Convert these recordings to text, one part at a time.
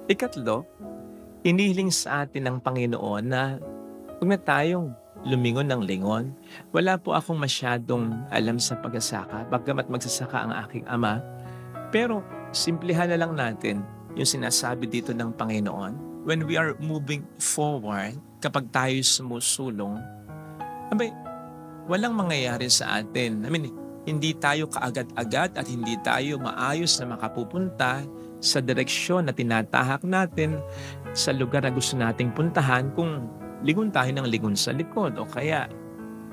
Ikatlo, inihiling sa atin ng Panginoon na huwag na tayong lumingon ng lingon. Wala po akong masyadong alam sa pag-asaka, bagamat magsasaka ang aking ama. Pero simplihan na lang natin yung sinasabi dito ng Panginoon. When we are moving forward, kapag tayo sumusulong, abay, walang mangyayari sa atin. Hindi tayo kaagad-agad at hindi tayo maayos na makapupunta sa direksyon na tinatahak natin sa lugar na gusto nating puntahan kung lingon tayo ng lingon sa likod o kaya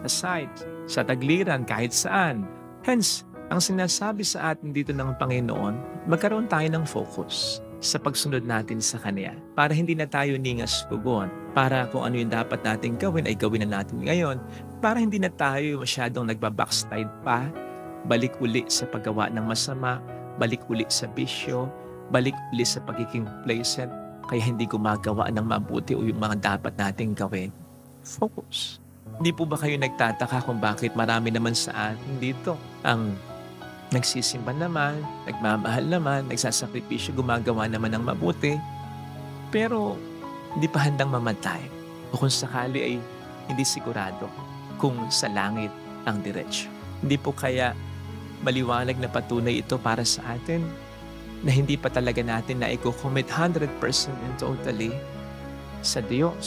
sa side, sa tagliran, kahit saan. Hence, ang sinasabi sa atin dito ng Panginoon, magkaroon tayo ng focus sa pagsunod natin sa Kanya para hindi na tayo ningas pugon, para kung ano yung dapat natin gawin ay gawin na natin ngayon, para hindi na tayo masyadong nagbabackslide pa, balik uli sa paggawa ng masama, balik uli sa bisyo, balik uli sa pagiging complacent, kaya hindi gumagawa ng mabuti o yung mga dapat nating gawin. Focus. Hindi po ba kayo nagtataka kung bakit marami naman sa atin dito ang nagsisimba naman, nagmamahal naman, nagsasakripisyo, gumagawa naman ng mabuti, pero hindi pa handang mamatay o kung sakali ay hindi sigurado kung sa langit ang diretsyo. Hindi po kaya maliwanag na patunay ito para sa atin na hindi pa talaga natin na i-commit 100% and totally sa Diyos.